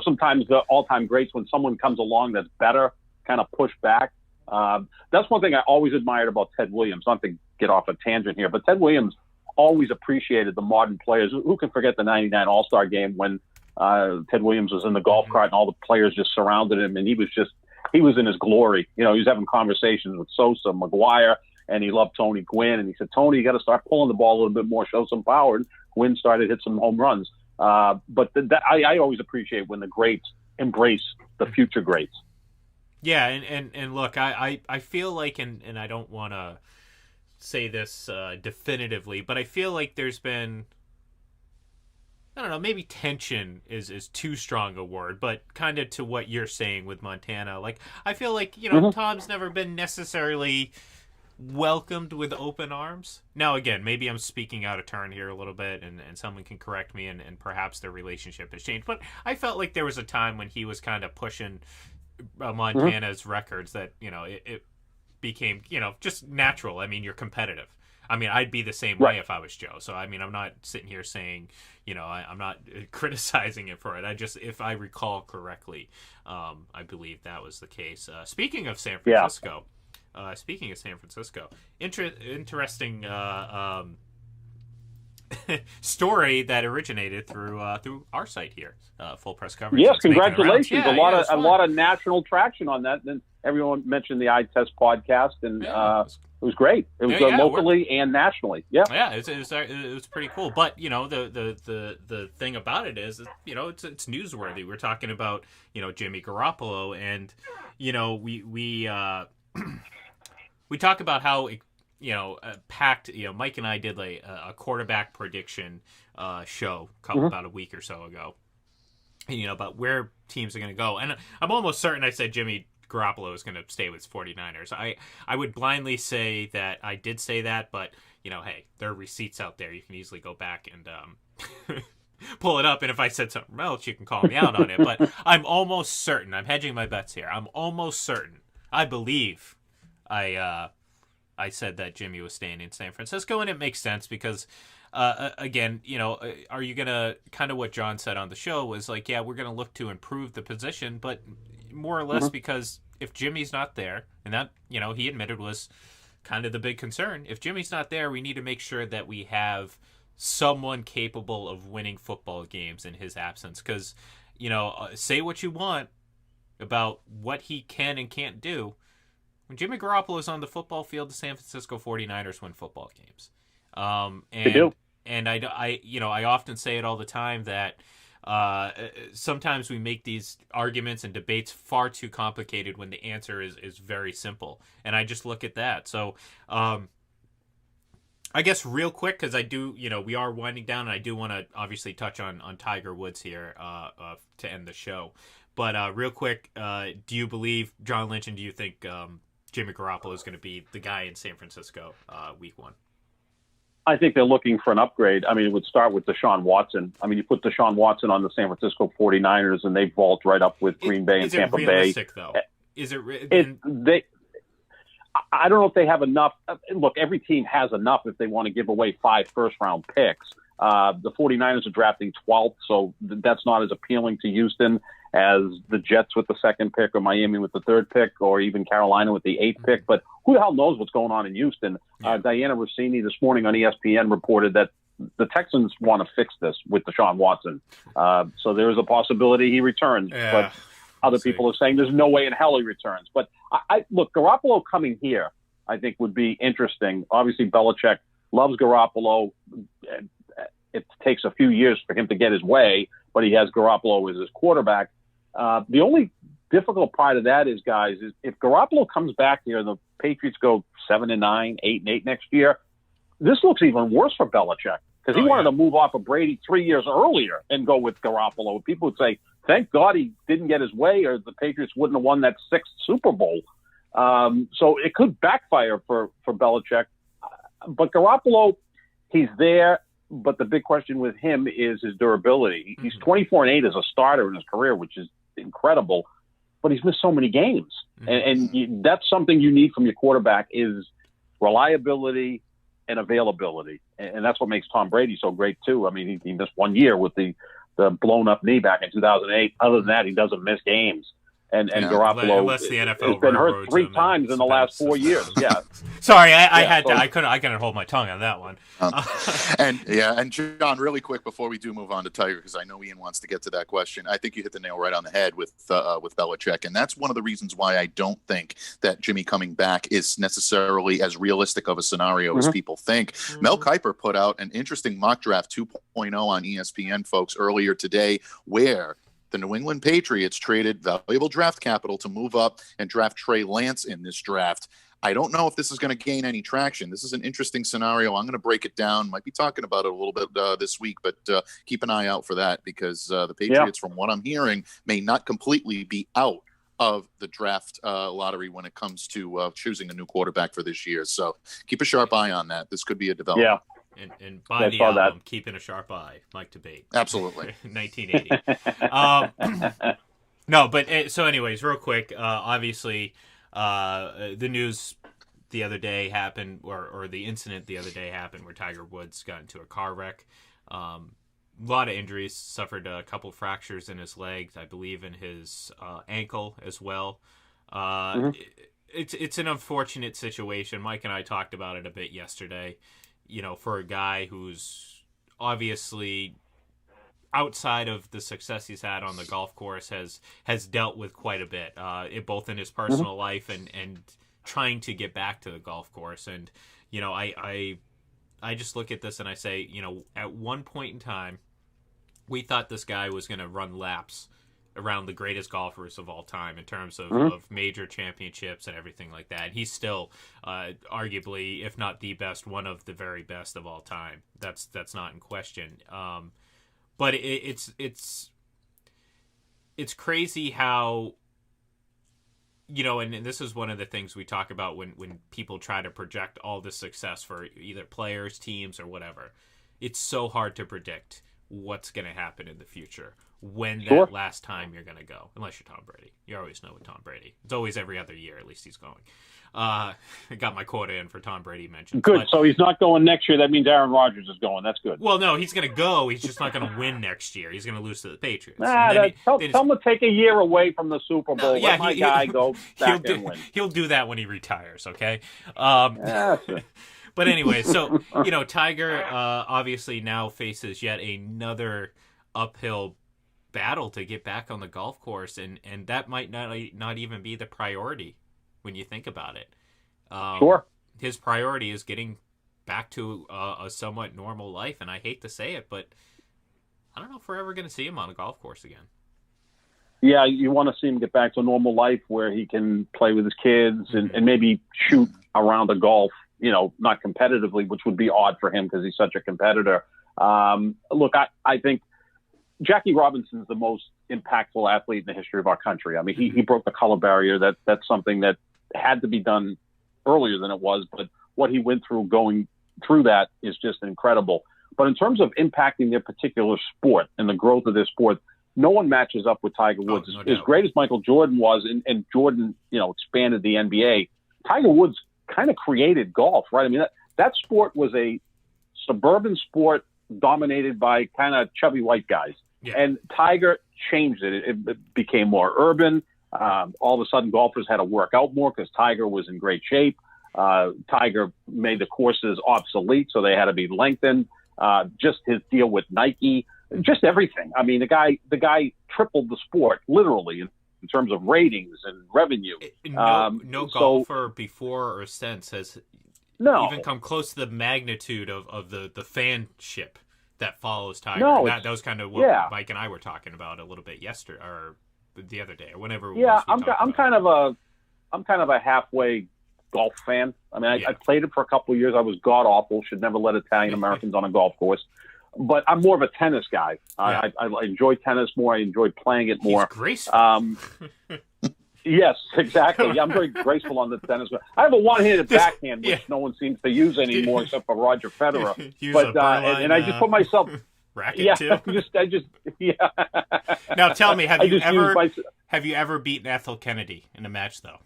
sometimes the all-time greats, when someone comes along that's better, kind of push back. That's one thing I always admired about Ted Williams. Not to get off a tangent here, but Ted Williams always appreciated the modern players. Who can forget the '99 All-Star game when Ted Williams was in the golf cart and all the players just surrounded him, and he was in his glory. He was having conversations with Sosa, McGuire, and he loved Tony Gwynn. And he said, Tony, you got to start pulling the ball a little bit more, show some power. And Gwynn started to hit some home runs. But I always appreciate when the greats embrace the future greats. Yeah, and look, I feel like, and I don't want to say this definitively, but I feel like there's been, I don't know, maybe tension is too strong a word, but kind of to what you're saying with Montana. Like, I feel like, Tom's never been necessarily welcomed with open arms. Now, again, maybe I'm speaking out of turn here a little bit, and someone can correct me, and perhaps their relationship has changed. But I felt like there was a time when he was kind of pushing Montana's records that, it became, just natural. I mean, you're competitive. I mean, I'd be the same way if I was Joe. So, I mean, I'm not sitting here saying, I'm not criticizing it for it. If I recall correctly, I believe that was the case. Speaking of San Francisco, interesting story that originated through our site here, Full Press Coverage. Yes, congratulations! A lot of national traction on that. Then everyone mentioned the Eye Test podcast, and it was great. It was locally and nationally. Yeah, it was pretty cool. But the thing about it is, it's newsworthy. We're talking about Jimmy Garoppolo, and we talk about how packed. Mike and I did a quarterback prediction show about a week or so ago, and about where teams are going to go. And I'm almost certain I said Jimmy Garoppolo is going to stay with 49ers. I would blindly say that I did say that, but hey, there are receipts out there. You can easily go back and pull it up. And if I said something else, you can call me out on it. But I'm almost certain. I'm hedging my bets here. I'm almost certain. I believe I said that Jimmy was staying in San Francisco, and it makes sense because, again, are you going to, kind of what John said on the show was like, yeah, we're going to look to improve the position, but more or less because if Jimmy's not there, and that, he admitted was kind of the big concern, if Jimmy's not there, we need to make sure that we have someone capable of winning football games in his absence. Because, say what you want about what he can and can't do, when Jimmy Garoppolo is on the football field, the San Francisco 49ers win football games. They do. And I often say it all the time that sometimes we make these arguments and debates far too complicated when the answer is very simple. And I just look at that. So I guess real quick, because I do, we are winding down, and I do want to obviously touch on Tiger Woods here to end the show. But real quick, do you believe, John Lynch, and do you think Jimmy Garoppolo is going to be the guy in San Francisco week one? I think they're looking for an upgrade. I mean, it would start with Deshaun Watson. I mean, you put Deshaun Watson on the San Francisco 49ers, and they vault right up with Green Bay and Tampa Bay. Is it realistic, though? Is it? I don't know if they have enough. Look, every team has enough if they want to give away 5 first-round picks. The 49ers are drafting 12th, so that's not as appealing to Houston as the Jets with the 2nd pick, or Miami with the 3rd pick, or even Carolina with the 8th pick. But who the hell knows what's going on in Houston? Yeah. Diana Rossini this morning on ESPN reported that the Texans want to fix this with Deshaun Watson. So there is a possibility he returns. Yeah. But other people are saying there's no way in hell he returns. But look, Garoppolo coming here, I think, would be interesting. Obviously, Belichick loves Garoppolo. It takes a few years for him to get his way, but he has Garoppolo as his quarterback. The only difficult part of that is, guys, is if Garoppolo comes back here, the Patriots go 7-9, 8-8 next year. This looks even worse for Belichick because he wanted to move off of Brady 3 years earlier and go with Garoppolo. People would say thank God he didn't get his way, or the Patriots wouldn't have won that 6th Super Bowl. So it could backfire for Belichick. But Garoppolo, he's there. But the big question with him is his durability. He's 24-8 as a starter in his career, which is incredible. But he's missed so many games, and that's something you need from your quarterback is reliability and availability, and that's what makes Tom Brady so great too. I mean, he missed 1 year with the blown up knee back in 2008. Other than that, he doesn't miss games. And Garoppolo has been hurt 3 times in the last 4 years. Yeah. Sorry, I couldn't hold my tongue on that one. And John, really quick before we do move on to Tiger, because I know Ian wants to get to that question. I think you hit the nail right on the head with Belichick, and that's one of the reasons why I don't think that Jimmy coming back is necessarily as realistic of a scenario as people think. Mel Kiper put out an interesting mock draft 2.0 on ESPN, folks, earlier today, where the New England Patriots traded valuable draft capital to move up and draft Trey Lance in this draft. I don't know if this is going to gain any traction. This is an interesting scenario. I'm going to break it down. Might be talking about it a little bit this week, but keep an eye out for that because the Patriots, from what I'm hearing, may not completely be out of the draft lottery when it comes to choosing a new quarterback for this year. So keep a sharp eye on that. This could be a development. Yeah. And by the album, Keeping a Sharp Eye, Mike Debate. Absolutely. 1980. No, but so anyways, real quick, obviously the news the other day happened, or the incident the other day happened where Tiger Woods got into a car wreck. A lot of injuries, suffered a couple fractures in his legs, I believe in his ankle as well. It's an unfortunate situation. Mike and I talked about it a bit yesterday. You know, for a guy who's obviously outside of the success he's had on the golf course has dealt with quite a bit, both in his personal life and trying to get back to the golf course. And, you know, I just look at this and I say, you know, at one point in time, we thought this guy was going to run laps around the greatest golfers of all time in terms of major championships and everything like that. And he's still arguably, if not the best, one of the very best of all time. That's not in question. But it's crazy how, you know, and this is one of the things we talk about when people try to project all the success for either players, teams, or whatever. It's so hard to predict what's going to happen in the future. When that last time you're going to go, unless you're Tom Brady. You always know with Tom Brady. It's always every other year, at least he's going. I got my quota in for Tom Brady mentions. Good, so he's not going next year. That means Aaron Rodgers is going. That's good. Well, no, he's going to go. He's just not going to win next year. He's going to lose to the Patriots. Tell him to take a year away from the Super Bowl. Let my guy go back and win. He'll do that when he retires, okay? But anyway, so, you know, Tiger obviously now faces yet another uphill battle to get back on the golf course, and that might not even be the priority when you think about it. His priority is getting back to a somewhat normal life, and I hate to say it, but I don't know if we're ever going to see him on a golf course again. Yeah, you want to see him get back to a normal life where he can play with his kids and maybe shoot around the golf, you know, not competitively, which would be odd for him because he's such a competitor. Look, I think Jackie Robinson's the most impactful athlete in the history of our country. I mean, he broke the color barrier. That's something that had to be done earlier than it was, but what he went through going through that is just incredible. But in terms of impacting their particular sport and the growth of their sport, no one matches up with Tiger Woods. No as doubt. great as Michael Jordan was, and Jordan, you know, expanded the NBA, Tiger Woods kind of created golf, right? I mean, that sport was a suburban sport dominated by kind of chubby white guys. Yeah. And Tiger changed it. It became more urban. All of a sudden, golfers had to work out more because Tiger was in great shape. Tiger made the courses obsolete, so they had to be lengthened. Just his deal with Nike, just everything. I mean, the guy tripled the sport, literally, in terms of ratings and revenue. No golfer before or since has even come close to the magnitude of the fanship that follows Tiger. That was kind of what Mike and I were talking about a little bit yesterday or the other day or whenever. I'm kind of a halfway golf fan. I mean, I played it for a couple of years. I was god awful. Should never let Italian Americans on a golf course. but I'm more of a tennis guy. Yeah. I enjoy tennis more. I enjoy playing it more. He's graceful. Yes, exactly. Yeah, I'm very graceful on the tennis. I have a one-handed backhand, which no one seems to use anymore except for Roger Federer. But and I just put myself racket too. I just Now tell me, have you ever beaten Ethel Kennedy in a match though?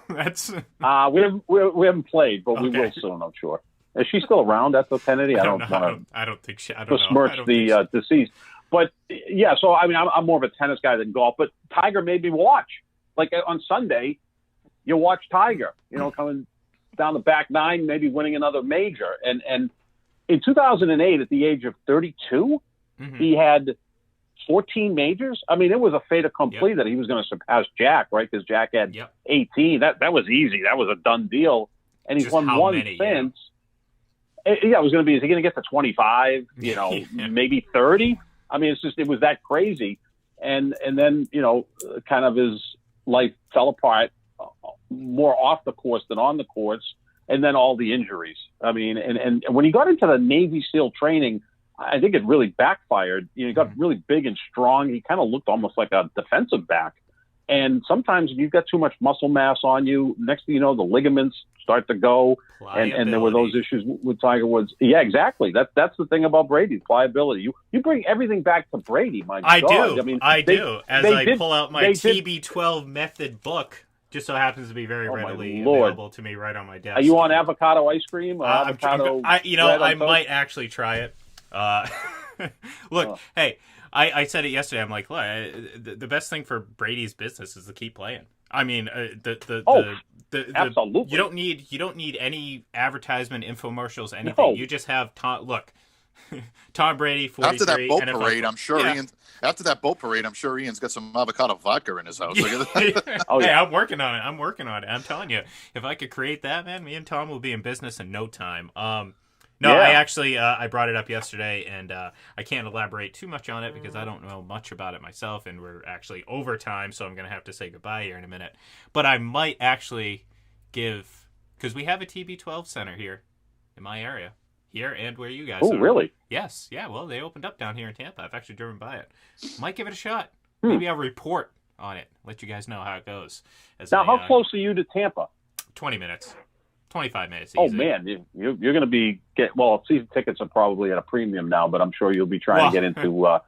That's we haven't played, but we will soon, I'm sure. Is she still around, Ethel Kennedy? I don't think she. I don't besmirch the deceased. But yeah, so I mean, I'm more of a tennis guy than golf. But Tiger made me watch. Like on Sunday, you watch Tiger, coming down the back nine, maybe winning another major. And in 2008, at the age of 32, he had 14 majors. I mean, it was a fait accompli that he was going to surpass Jack, right? Because Jack had 18. That was easy. That was a done deal. And he's won one since. Yeah, it was going to be, is he going to get to 25, maybe 30? I mean, it was that crazy. And then, kind of his life fell apart more off the course than on the courts. And then all the injuries. I mean, and when he got into the Navy SEAL training, I think it really backfired. He got really big and strong. He kind of looked almost like a defensive back. And sometimes you've got too much muscle mass on you. Next thing you know, the ligaments start to go. And there were those issues with Tiger Woods. Yeah, exactly. That's the thing about Brady, pliability. You bring everything back to Brady, my God. I do. As I pull out my TB12 method book, just so happens to be very readily available to me right on my desk. Are you on avocado ice cream? Or avocado I might actually try it. Look, hey, I said it yesterday. I'm like, look, the best thing for Brady's business is to keep playing. I mean, absolutely. You don't need any advertisement, infomercials, anything. No. You just have Tom Brady, 43. After that boat parade, I'm sure Ian's got some avocado vodka in his house. Hey, I'm working on it. I'm telling you, if I could create that, man, me and Tom will be in business in no time. I actually I brought it up yesterday, and I can't elaborate too much on it because I don't know much about it myself, and we're actually over time, so I'm going to have to say goodbye here in a minute. But I might actually because we have a TB12 center here in my area, here and where you guys are. Oh, really? Yes. Yeah, well, they opened up down here in Tampa. I've actually driven by it. Might give it a shot. Maybe I'll report on it, let you guys know how it goes. How close are you to Tampa? 20 minutes. 25 minutes. Oh, man, you're going to be season tickets are probably at a premium now, but I'm sure you'll be trying to get into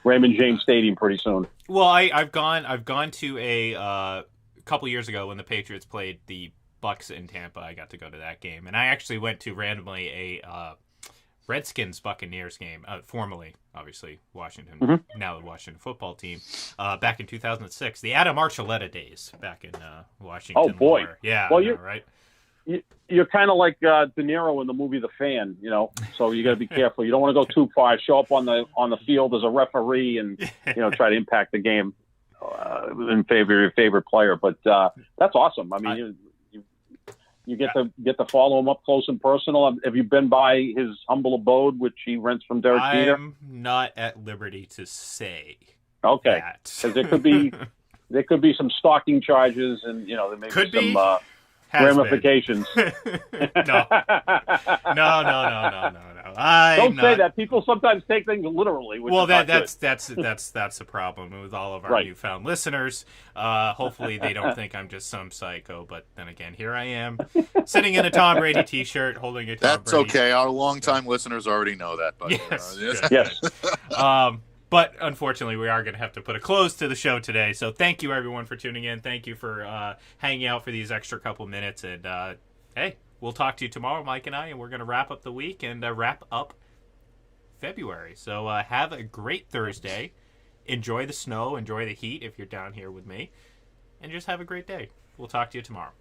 Raymond James Stadium pretty soon. Well, I've gone to a couple years ago when the Patriots played the Bucks in Tampa. I got to go to that game, and I actually went to randomly a Redskins Buccaneers game, formerly obviously Washington, now the Washington football team, back in 2006, the Adam Archuleta days back in Washington. Oh boy, yeah, well, right. You're kind of like De Niro in the movie The Fan, so you got to be careful. You don't want to go too far. Show up on the field as a referee and try to impact the game in favor of your favorite player. But that's awesome. I mean, you get to follow him up close and personal. Have you been by his humble abode, which he rents from Derek Jeter? I'm not at liberty to say. Okay, because there could be some stalking charges, and there may be some. Ramifications. No. Don't say that. People sometimes take things literally. Well, that's the problem with all of our newfound listeners. Hopefully, they don't think I'm just some psycho. But then again, here I am, sitting in a Tom Brady T-shirt, holding a Tom Brady. That's okay. Our longtime listeners already know that. But, yes. But unfortunately, we are going to have to put a close to the show today. So thank you, everyone, for tuning in. Thank you for hanging out for these extra couple minutes. And, hey, we'll talk to you tomorrow, Mike and I, and we're going to wrap up the week and wrap up February. So have a great Thursday. Enjoy the snow. Enjoy the heat if you're down here with me. And just have a great day. We'll talk to you tomorrow.